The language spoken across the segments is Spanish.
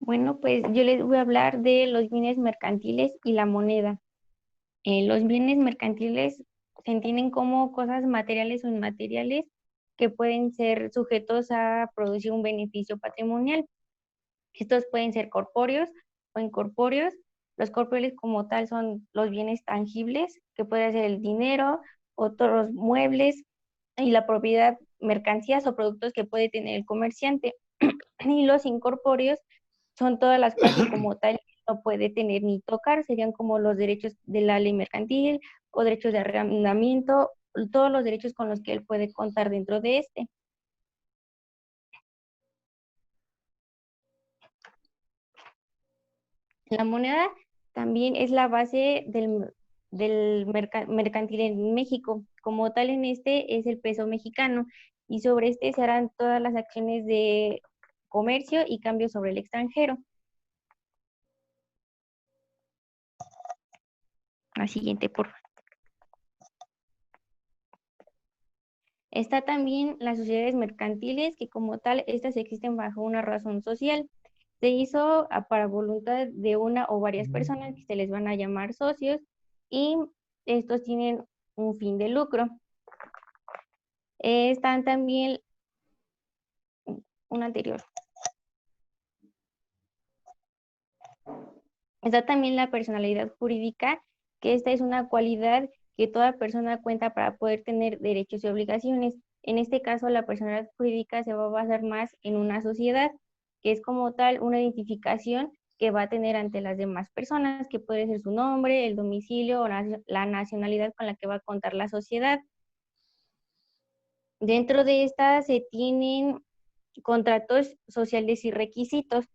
Bueno, pues yo les voy a hablar de los bienes mercantiles y la moneda. Los bienes mercantiles se entienden como cosas materiales o inmateriales que pueden ser sujetos a producir un beneficio patrimonial. Estos pueden ser corpóreos o incorpóreos. Los corpóreos como tal son los bienes tangibles, que puede ser el dinero, otros muebles y la propiedad, mercancías o productos que puede tener el comerciante. Y los incorpóreos son todas las cosas que como tal no puede tener ni tocar, serían como los derechos de la ley mercantil o derechos de arrendamiento, todos los derechos con los que él puede contar dentro de este. La moneda también es la base del mercantil en México. Como tal, en este es el peso mexicano y sobre este se harán todas las acciones de comercio y cambio sobre el extranjero. La siguiente, por favor. Está también las sociedades mercantiles, que como tal, estas existen bajo una razón social. Se hizo para voluntad de una o varias personas que se les van a llamar socios y estos tienen un fin de lucro. Están también, un anterior, está también la personalidad jurídica, que esta es una cualidad que toda persona cuenta para poder tener derechos y obligaciones. En este caso, la personalidad jurídica se va a basar más en una sociedad, que es como tal una identificación que va a tener ante las demás personas, que puede ser su nombre, el domicilio o la nacionalidad con la que va a contar la sociedad. Dentro de esta se tienen contratos sociales y requisitos,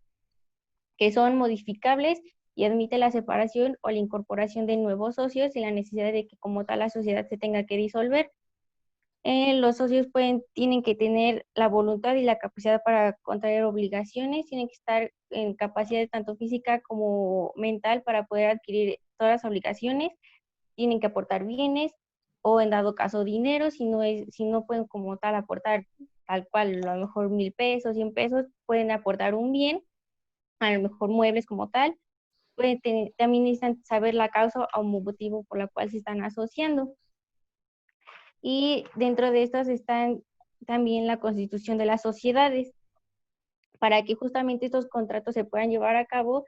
que son modificables y admite la separación o la incorporación de nuevos socios sin la necesidad de que como tal la sociedad se tenga que disolver. Los socios tienen que tener la voluntad y la capacidad para contraer obligaciones, tienen que estar en capacidad tanto física como mental para poder adquirir todas las obligaciones, tienen que aportar bienes o en dado caso dinero, si no pueden como tal aportar tal cual, a lo mejor 1,000 pesos, 100 pesos, pueden aportar un bien, a lo mejor muebles como tal, también necesitan saber la causa o motivo por la cual se están asociando. Y dentro de estos están también la constitución de las sociedades. Para que justamente estos contratos se puedan llevar a cabo,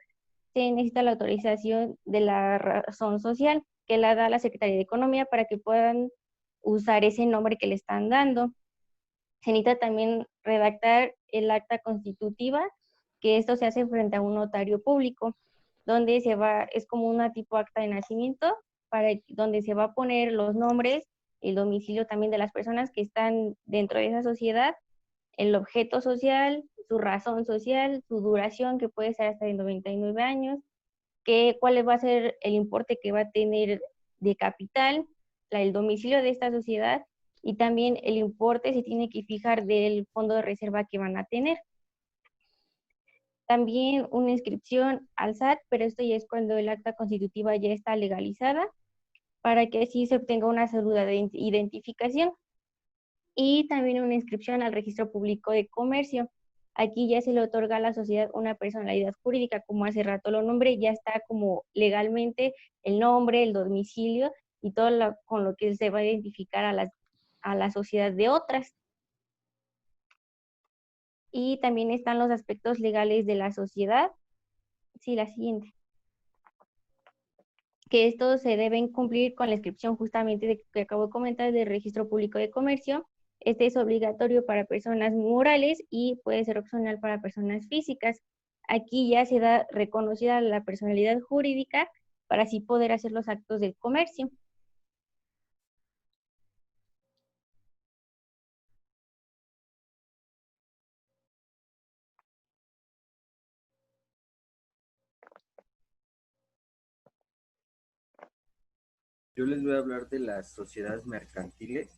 se necesita la autorización de la razón social, que la da la Secretaría de Economía para que puedan usar ese nombre que le están dando. Se necesita también redactar el acta constitutiva, que esto se hace frente a un notario público, donde es como una tipo acta de nacimiento, donde se va a poner los nombres, el domicilio también de las personas que están dentro de esa sociedad, el objeto social, su razón social, su duración, que puede ser hasta de 99 años, cuál va a ser el importe que va a tener de capital, el domicilio de esta sociedad y también el importe se tiene que fijar del fondo de reserva que van a tener. También una inscripción al SAT, pero esto ya es cuando el acta constitutiva ya está legalizada, para que así se obtenga una cédula de identificación. Y también una inscripción al registro público de comercio. Aquí ya se le otorga a la sociedad una personalidad jurídica, como hace rato lo nombré, ya está como legalmente el nombre, el domicilio y todo con lo que se va a identificar a la sociedad de otras. Y también están los aspectos legales de la sociedad. Sí, la siguiente. Que estos se deben cumplir con la inscripción justamente de que acabo de comentar del registro público de comercio. Este es obligatorio para personas morales y puede ser opcional para personas físicas. Aquí ya se da reconocida la personalidad jurídica para así poder hacer los actos del comercio. Yo les voy a hablar de las sociedades mercantiles.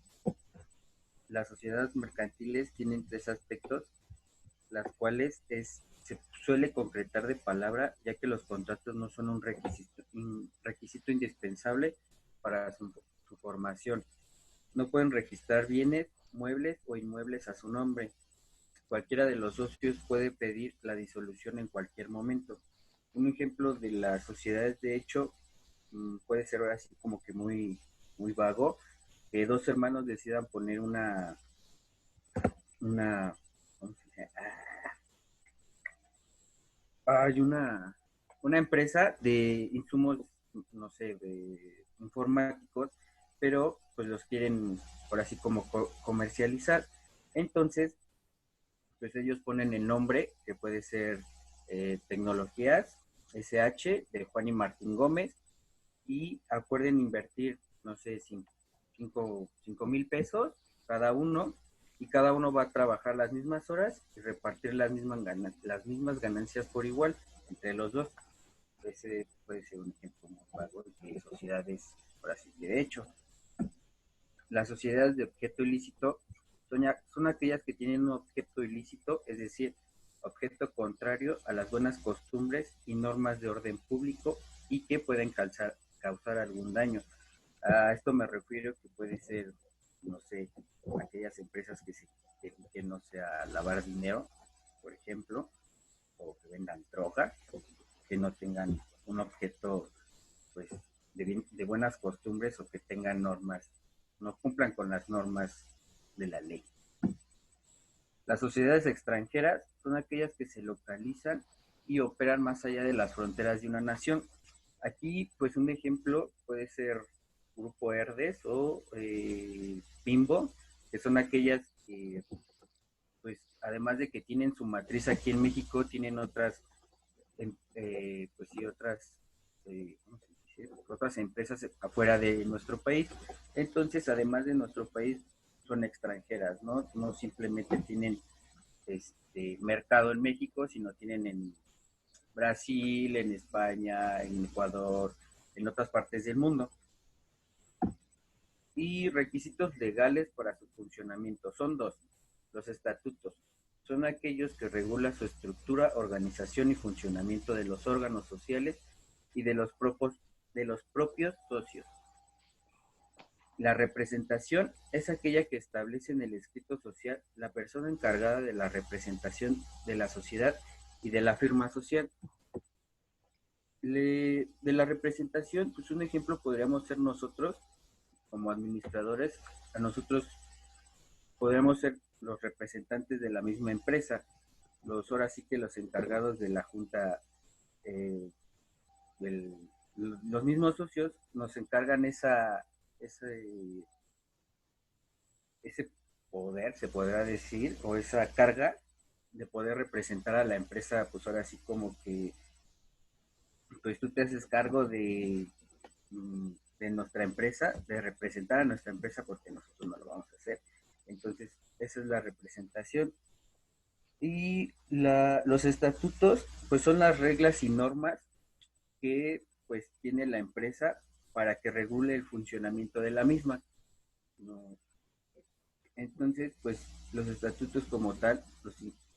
Las sociedades mercantiles tienen tres aspectos, las cuales se suele concretar de palabra, ya que los contratos no son un requisito indispensable para su formación. No pueden registrar bienes, muebles o inmuebles a su nombre. cualquiera de los socios puede pedir la disolución en cualquier momento. Un ejemplo de las sociedades de hecho puede ser así como que muy vago, que dos hermanos decidan poner una, ¿cómo se dice? Hay una empresa de insumos, no sé, de informáticos, pero pues los quieren por así como comercializar. Entonces, pues ellos ponen el nombre, que puede ser Tecnologías SH de Juan y Martín Gómez, y acuerden invertir, no sé, 5,000 pesos cada uno, y cada uno va a trabajar las mismas horas y repartir las mismas ganancias por igual entre los dos. Ese puede ser un ejemplo muy vago de sociedades, por así de hecho. Las sociedades de objeto ilícito son aquellas que tienen un objeto ilícito, es decir, objeto contrario a las buenas costumbres y normas de orden público y que pueden causar algún daño. A esto me refiero que puede ser, no sé, aquellas empresas que se dediquen, no sé, a lavar dinero, por ejemplo, o que vendan droga, que no tengan un objeto, pues, de buenas costumbres o que tengan normas, no cumplan con las normas de la ley. Las sociedades extranjeras son aquellas que se localizan y operan más allá de las fronteras de una nación. Aquí, pues, un ejemplo puede ser Grupo Herdes o Bimbo, que son aquellas que, pues, además de que tienen su matriz aquí en México, tienen otras, pues sí, ¿cómo se dice? Otras empresas afuera de nuestro país. Entonces, además de nuestro país, son extranjeras, ¿no? No simplemente tienen mercado en México, sino tienen en Brasil, en España, en Ecuador, en otras partes del mundo. Y requisitos legales para su funcionamiento son dos. Los estatutos son aquellos que regulan su estructura, organización y funcionamiento de los órganos sociales y de los propios socios. La representación es aquella que establece en el escrito social la persona encargada de la representación de la sociedad y de la firma social. De la representación, pues un ejemplo podríamos ser nosotros como administradores. A nosotros podríamos ser los representantes de la misma empresa, ahora sí que los encargados de la junta, eh, del, los mismos socios nos encargan ese, ese poder, se podrá decir, o esa carga de poder representar a la empresa, pues ahora sí como que, pues tú te haces cargo de nuestra empresa, de representar a nuestra empresa porque nosotros no lo vamos a hacer. Entonces, esa es la representación. Y los estatutos, pues son las reglas y normas que pues tiene la empresa para que regule el funcionamiento de la misma, ¿no? Entonces, pues los estatutos como tal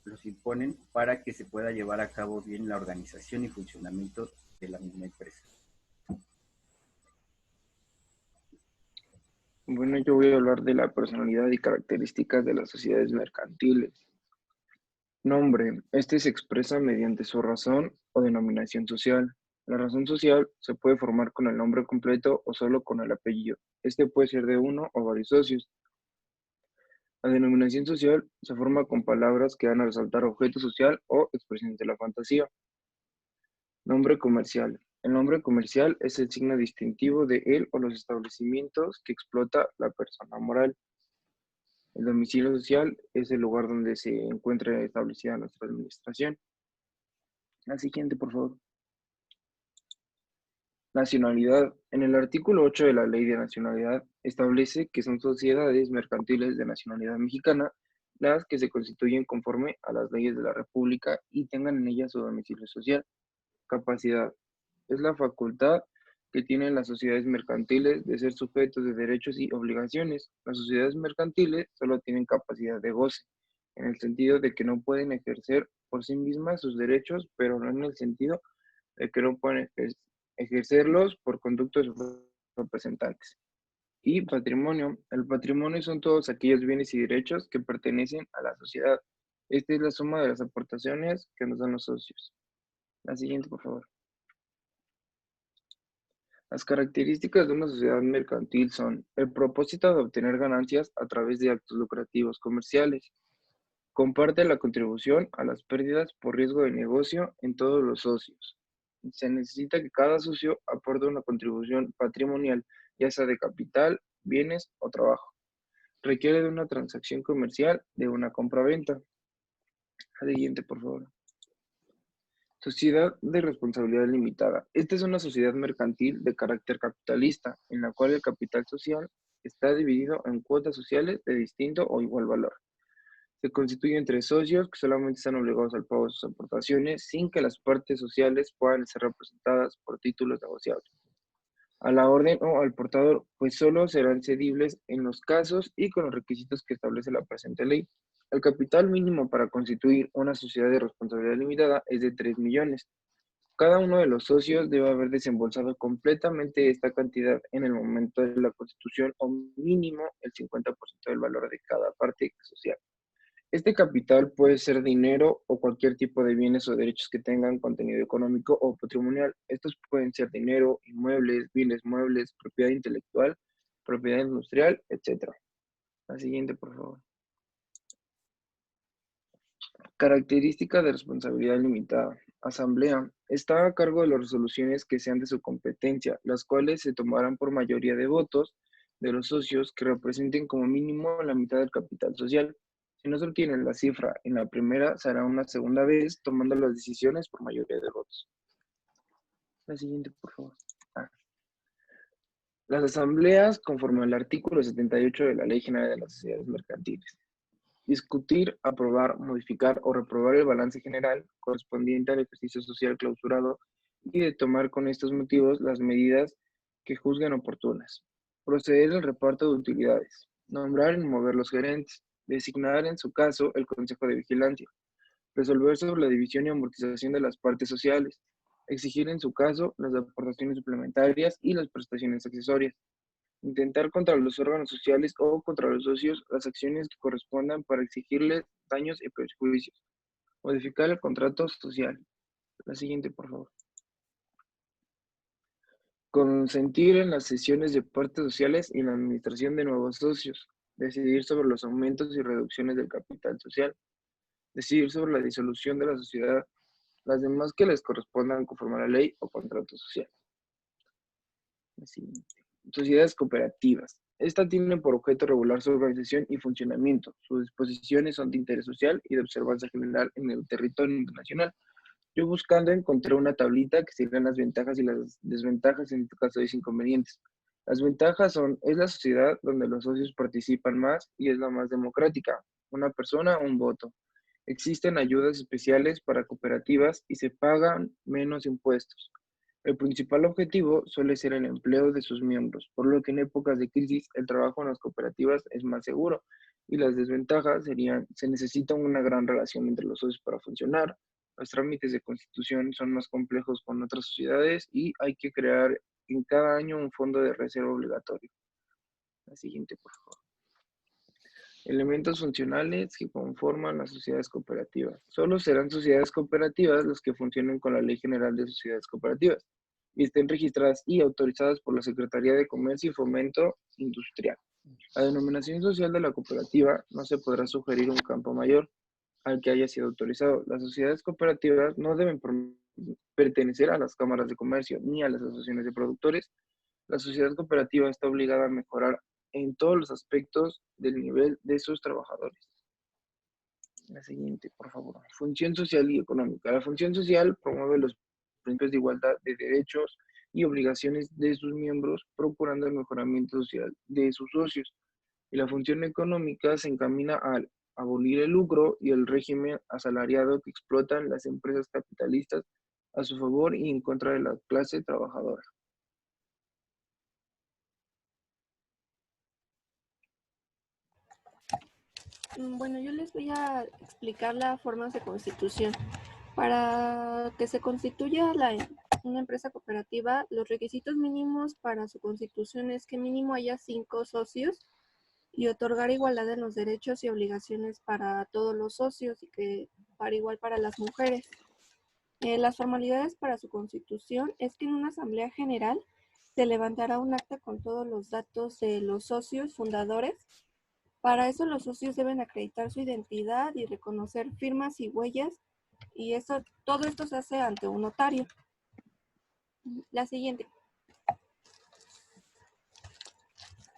los imponen para que se pueda llevar a cabo bien la organización y funcionamiento de la misma empresa. Bueno, yo voy a hablar de la personalidad y características de las sociedades mercantiles. Nombre. Este se expresa mediante su razón o denominación social. La razón social se puede formar con el nombre completo o solo con el apellido. Este puede ser de uno o varios socios. La denominación social se forma con palabras que dan a resaltar objeto social o expresiones de la fantasía. Nombre comercial. El nombre comercial es el signo distintivo de él o los establecimientos que explota la persona moral. El domicilio social es el lugar donde se encuentra establecida nuestra administración. La siguiente, por favor. Nacionalidad. En el artículo 8 de la Ley de Nacionalidad establece que son sociedades mercantiles de nacionalidad mexicana las que se constituyen conforme a las leyes de la República y tengan en ellas su domicilio social. Capacidad. Es la facultad que tienen las sociedades mercantiles de ser sujetos de derechos y obligaciones. Las sociedades mercantiles solo tienen capacidad de goce, en el sentido de que no pueden ejercer por sí mismas sus derechos, pero no en el sentido de que no pueden ejercerlos por conducto de sus representantes. Y patrimonio. El patrimonio son todos aquellos bienes y derechos que pertenecen a la sociedad. Esta es la suma de las aportaciones que nos dan los socios. La siguiente, por favor. Las características de una sociedad mercantil son el propósito de obtener ganancias a través de actos lucrativos comerciales. Comparte la contribución a las pérdidas por riesgo de negocio en todos los socios. Se necesita que cada socio aporte una contribución patrimonial, ya sea de capital, bienes o trabajo. Requiere de una transacción comercial de una compra-venta. La siguiente, por favor. Sociedad de responsabilidad limitada. Esta es una sociedad mercantil de carácter capitalista, en la cual el capital social está dividido en cuotas sociales de distinto o igual valor. Se constituye entre socios que solamente están obligados al pago de sus aportaciones sin que las partes sociales puedan ser representadas por títulos negociables. A la orden o al portador, pues solo serán cedibles en los casos y con los requisitos que establece la presente ley. El capital mínimo para constituir una sociedad de responsabilidad limitada es de 3 millones. Cada uno de los socios debe haber desembolsado completamente esta cantidad en el momento de la constitución o mínimo el 50% del valor de cada parte social. Este capital puede ser dinero o cualquier tipo de bienes o derechos que tengan contenido económico o patrimonial. Estos pueden ser dinero, inmuebles, bienes muebles, propiedad intelectual, propiedad industrial, etc. La siguiente, por favor. Característica de responsabilidad limitada. Asamblea. Está a cargo de las resoluciones que sean de su competencia, las cuales se tomarán por mayoría de votos de los socios que representen como mínimo la mitad del capital social. Si no se obtiene la cifra en la primera, se hará una segunda vez tomando las decisiones por mayoría de votos. La siguiente, por favor. Las asambleas, conforme al artículo 78 de la Ley General de las Sociedades Mercantiles. Discutir, aprobar, modificar o reprobar el balance general correspondiente al ejercicio social clausurado y de tomar con estos motivos las medidas que juzguen oportunas. Proceder al reparto de utilidades. Nombrar y mover los gerentes. Designar, en su caso, el Consejo de Vigilancia. Resolver sobre la división y amortización de las partes sociales. Exigir, en su caso, las aportaciones suplementarias y las prestaciones accesorias. Intentar contra los órganos sociales o contra los socios las acciones que correspondan para exigirles daños y perjuicios. Modificar el contrato social. La siguiente, por favor. Consentir en las sesiones de partes sociales y en la administración de nuevos socios. Decidir sobre los aumentos y reducciones del capital social. Decidir sobre la disolución de la sociedad. Las demás que les correspondan conforme a la ley o contrato social. La siguiente. Sociedades cooperativas. Esta tiene por objeto regular su organización y funcionamiento. Sus disposiciones son de interés social y de observancia general en el territorio internacional. Yo buscando encontré una tablita que sirven las ventajas y las desventajas en este caso de inconvenientes. Las ventajas son, es la sociedad donde los socios participan más y es la más democrática. Una persona, un voto. Existen ayudas especiales para cooperativas y se pagan menos impuestos. El principal objetivo suele ser el empleo de sus miembros, por lo que en épocas de crisis el trabajo en las cooperativas es más seguro. Y las desventajas serían, se necesita una gran relación entre los socios para funcionar, los trámites de constitución son más complejos con otras sociedades y hay que crear en cada año un fondo de reserva obligatorio. La siguiente, por favor. Elementos funcionales que conforman las sociedades cooperativas. Solo serán sociedades cooperativas los que funcionen con la Ley General de Sociedades Cooperativas y estén registradas y autorizadas por la Secretaría de Comercio y Fomento Industrial. La denominación social de la cooperativa no se podrá sugerir un campo mayor al que haya sido autorizado. Las sociedades cooperativas no deben pertenecer a las cámaras de comercio ni a las asociaciones de productores. La sociedad cooperativa está obligada a mejorar en todos los aspectos del nivel de sus trabajadores. La siguiente, por favor. Función social y económica. La función social promueve los principios de igualdad de derechos y obligaciones de sus miembros, procurando el mejoramiento social de sus socios. Y la función económica se encamina a abolir el lucro y el régimen asalariado que explotan las empresas capitalistas a su favor y en contra de la clase trabajadora. Bueno, yo les voy a explicar las formas de constitución. Para que se constituya una empresa cooperativa, los requisitos mínimos para su constitución es que mínimo haya 5 socios y otorgar igualdad en los derechos y obligaciones para todos los socios y que para igual para las mujeres. Las formalidades para su constitución es que en una asamblea general se levantará un acta con todos los datos de los socios fundadores. Para eso los socios deben acreditar su identidad y reconocer firmas y huellas, y todo esto se hace ante un notario. La siguiente.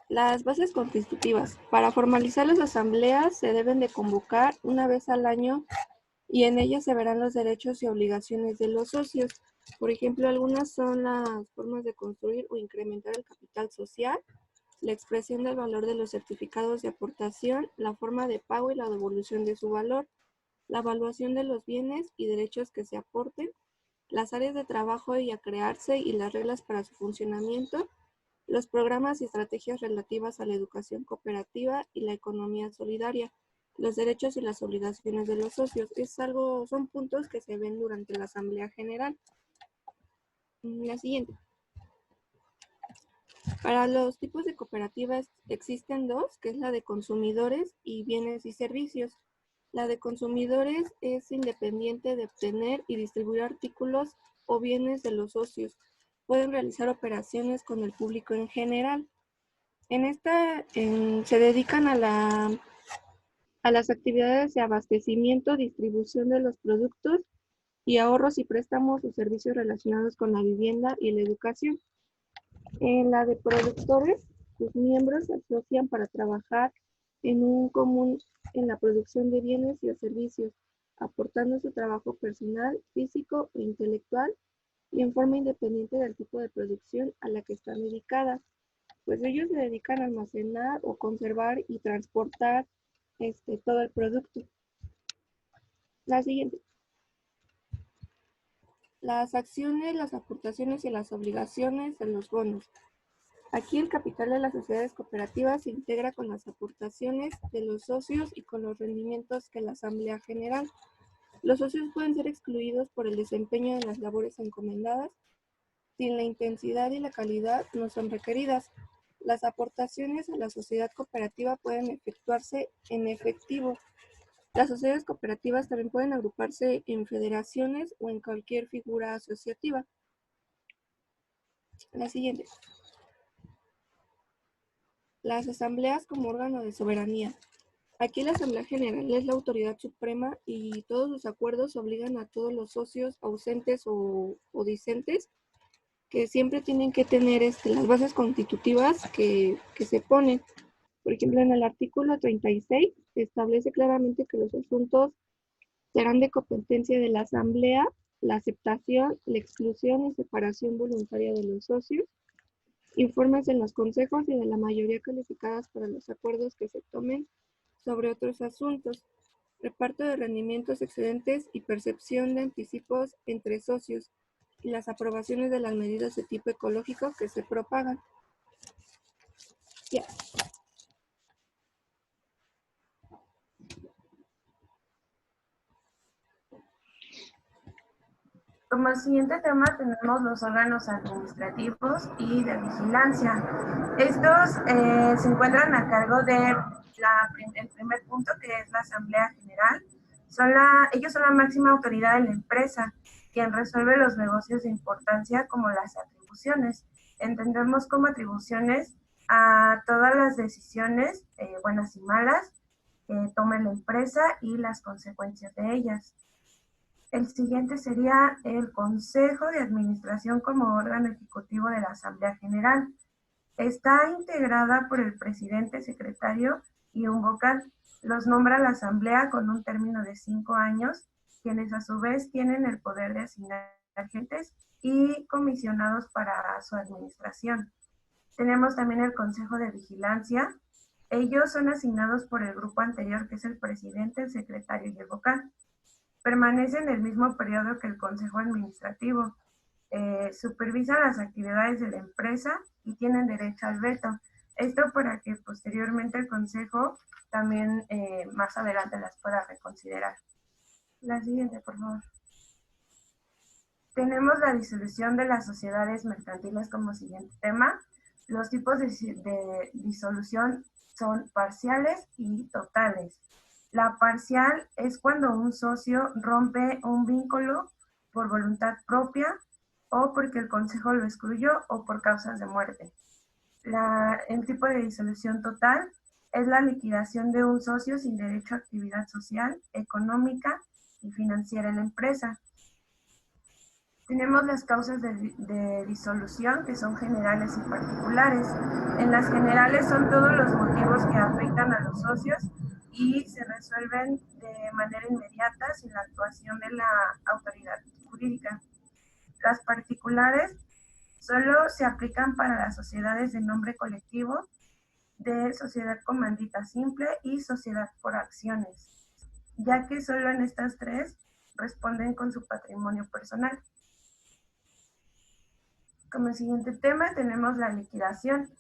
Las bases constitutivas. Para formalizar las asambleas se deben de convocar una vez al año y en ellas se verán los derechos y obligaciones de los socios. Por ejemplo, algunas son las formas de construir o incrementar el capital social, la expresión del valor de los certificados de aportación, la forma de pago y la devolución de su valor, la evaluación de los bienes y derechos que se aporten, las áreas de trabajo y a crearse y las reglas para su funcionamiento, los programas y estrategias relativas a la educación cooperativa y la economía solidaria, los derechos y las obligaciones de los socios. Son puntos que se ven durante la Asamblea General. La siguiente. Para los tipos de cooperativas existen dos, que es la de consumidores y bienes y servicios. La de consumidores es independiente de obtener y distribuir artículos o bienes de los socios. Pueden realizar operaciones con el público en general. En esta se dedican a las actividades de abastecimiento, distribución de los productos y ahorros y préstamos o servicios relacionados con la vivienda y la educación. En la de productores, sus miembros se asocian para trabajar en un común en la producción de bienes y servicios, aportando su trabajo personal, físico e intelectual y en forma independiente del tipo de producción a la que están dedicadas. Pues ellos se dedican a almacenar o conservar y transportar todo el producto. La siguiente. Las acciones, las aportaciones y las obligaciones de los bonos. Aquí el capital de las sociedades cooperativas se integra con las aportaciones de los socios y con los rendimientos que la Asamblea General. Los socios pueden ser excluidos por el desempeño de las labores encomendadas si la intensidad y la calidad no son requeridas. Las aportaciones a la sociedad cooperativa pueden efectuarse en efectivo. Las sociedades cooperativas también pueden agruparse en federaciones o en cualquier figura asociativa. La siguiente. Las asambleas como órgano de soberanía. Aquí la Asamblea General es la autoridad suprema y todos los acuerdos obligan a todos los socios ausentes o discentes que siempre tienen que tener las bases constitutivas que se ponen. Por ejemplo, en el artículo 36 establece claramente que los asuntos serán de competencia de la Asamblea, la aceptación, la exclusión y separación voluntaria de los socios, informes en los consejos y de la mayoría calificadas para los acuerdos que se tomen sobre otros asuntos, reparto de rendimientos excedentes y percepción de anticipos entre socios, y las aprobaciones de las medidas de tipo ecológico que se propagan. Ya. Como siguiente tema tenemos los órganos administrativos y de vigilancia. Estos se encuentran a cargo de el primer punto, que es la Asamblea General. Ellos son la máxima autoridad de la empresa, quien resuelve los negocios de importancia como las atribuciones. Entendemos como atribuciones a todas las decisiones, buenas y malas, que tome la empresa y las consecuencias de ellas. El siguiente sería el Consejo de Administración como órgano ejecutivo de la Asamblea General. Está integrada por el presidente, secretario y un vocal. Los nombra la Asamblea con un término de 5 años, quienes a su vez tienen el poder de asignar agentes y comisionados para su administración. Tenemos también el Consejo de Vigilancia. Ellos son asignados por el grupo anterior, que es el presidente, el secretario y el vocal. Permanecen el mismo periodo que el Consejo Administrativo. Supervisan las actividades de la empresa y tienen derecho al veto. Esto para que posteriormente el Consejo también más adelante las pueda reconsiderar. La siguiente, por favor. Tenemos la disolución de las sociedades mercantiles como siguiente tema. Los tipos de disolución son parciales y totales. La parcial es cuando un socio rompe un vínculo por voluntad propia o porque el consejo lo excluyó o por causas de muerte. El tipo de disolución total es la liquidación de un socio sin derecho a actividad social, económica y financiera en la empresa. Tenemos las causas de disolución, que son generales y particulares. En las generales son todos los motivos que afectan a los socios y se resuelven de manera inmediata sin la actuación de la autoridad jurídica. Las particulares solo se aplican para las sociedades de nombre colectivo, de sociedad comandita simple y sociedad por acciones, ya que solo en estas tres responden con su patrimonio personal. Como siguiente tema tenemos la liquidación.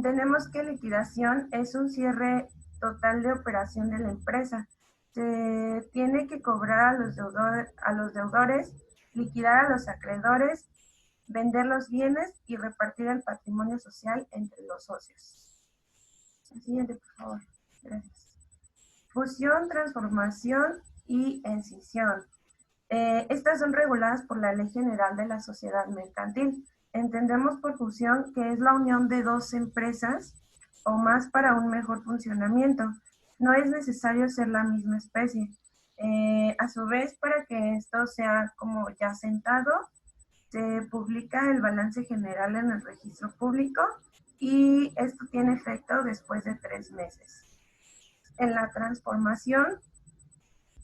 Tenemos que liquidación es un cierre total de operación de la empresa. Se tiene que cobrar a los deudores, liquidar a los acreedores, vender los bienes y repartir el patrimonio social entre los socios. Siguiente, por favor. Gracias. Fusión, transformación y escisión. Estas son reguladas por la Ley General de la Sociedad Mercantil. Entendemos por fusión que es la unión de dos empresas o más para un mejor funcionamiento. No es necesario ser la misma especie. A su vez, para que esto sea como ya sentado, se publica el balance general en el registro público y esto tiene efecto después de 3 meses. En la transformación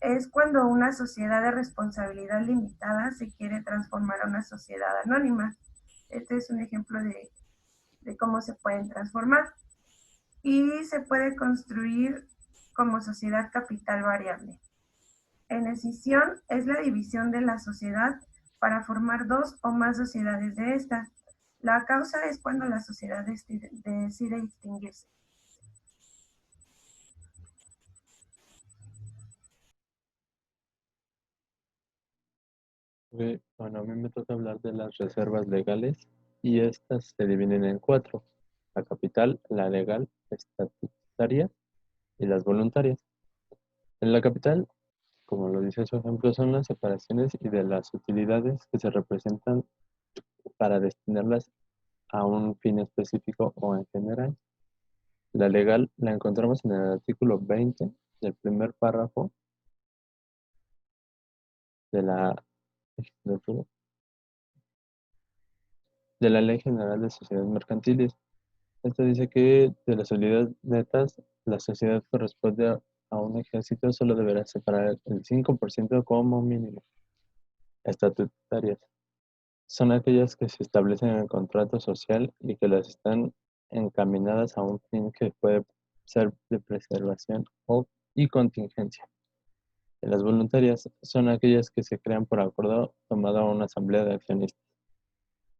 es cuando una sociedad de responsabilidad limitada se quiere transformar a una sociedad anónima. Este es un ejemplo de cómo se pueden transformar. Y se puede construir como sociedad capital variable. En escisión es la división de la sociedad para formar dos o más sociedades de esta. La causa es cuando la sociedad decide extinguirse. Bueno, a mí me toca hablar de las reservas legales y estas se dividen en 4: la capital, la legal, estatutaria y las voluntarias. En la capital, como lo dice su ejemplo, son las separaciones y de las utilidades que se representan para destinarlas a un fin específico o en general. La legal la encontramos en el artículo 20 del primer párrafo de la Ley General de Sociedades Mercantiles. Esto dice que de las utilidades netas, la sociedad corresponde a un ejército, solo deberá separar el 5% como mínimo. Estatutarias son aquellas que se establecen en el contrato social y que las están encaminadas a un fin que puede ser de preservación y contingencia. Y las voluntarias son aquellas que se crean por acuerdo tomado a una asamblea de accionistas.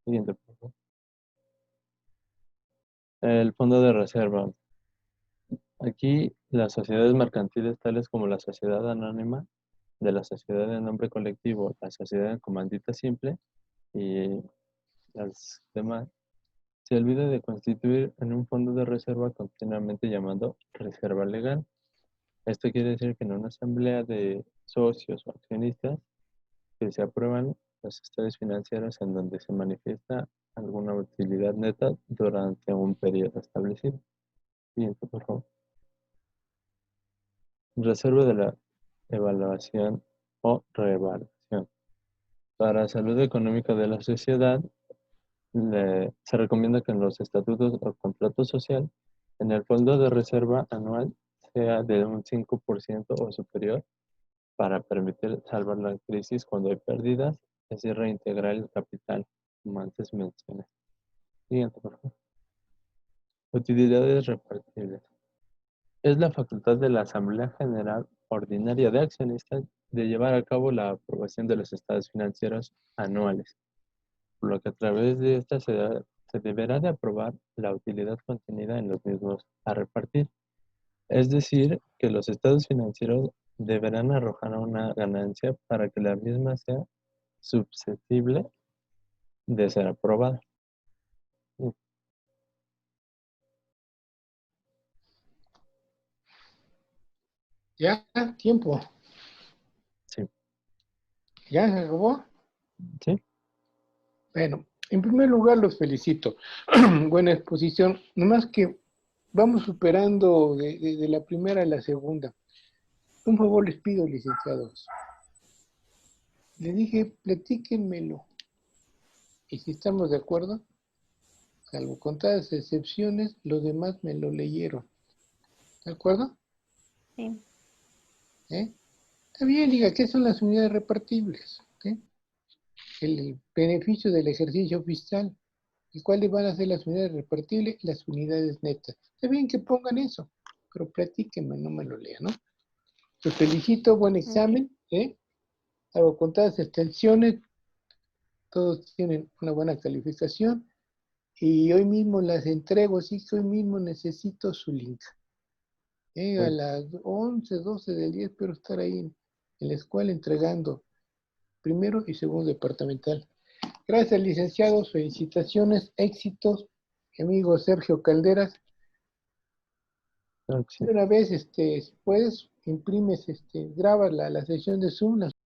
Siguiente, por favor. El fondo de reserva. Aquí las sociedades mercantiles, tales como la sociedad anónima, de la sociedad de nombre colectivo, la sociedad en comandita simple y las demás, se olvida de constituir en un fondo de reserva continuamente llamado reserva legal. Esto quiere decir que en una asamblea de socios o accionistas que se aprueban los estados financieros en donde se manifiesta alguna utilidad neta durante un periodo establecido. Siguiente, por favor. Reserva de la evaluación o reevaluación. Para salud económica de la sociedad, se recomienda que en los estatutos o contrato social, en el fondo de reserva anual sea de un 5% o superior para permitir salvar la crisis cuando hay pérdidas, es decir, reintegrar el capital, como antes mencioné. Siguiente, por favor. Utilidades repartibles. Es la facultad de la Asamblea General Ordinaria de Accionistas de llevar a cabo la aprobación de los estados financieros anuales, por lo que a través de esta se deberá de aprobar la utilidad contenida en los mismos a repartir. Es decir, que los estados financieros deberán arrojar una ganancia para que la misma sea susceptible de ser aprobada. Ya, tiempo. Sí. ¿Ya se acabó? Sí. Bueno, en primer lugar los felicito. Buena exposición. Nomás que vamos superando de la primera a la segunda. Un favor les pido, licenciados. Les dije, platíquenmelo. Y si estamos de acuerdo, salvo contadas excepciones, los demás me lo leyeron. ¿De acuerdo? Sí. ¿Eh? Está bien, diga, ¿qué son las unidades repartibles? ¿Eh? El beneficio del ejercicio fiscal. ¿Y cuáles van a ser las unidades repartibles? Las unidades netas. Está bien que pongan eso, pero platíquenme, no me lo lean, ¿no? Los felicito, buen examen, ¿eh? Hago contadas extensiones, todos tienen una buena calificación y hoy mismo las entrego, así que hoy mismo necesito su link. A las 11, 12 del día espero estar ahí en la escuela entregando primero y segundo departamental. Gracias, licenciados, felicitaciones, éxitos. Mi amigo Sergio Calderas, Claro que sí. una vez, si puedes, imprimes, grabas la sesión de Zoom, la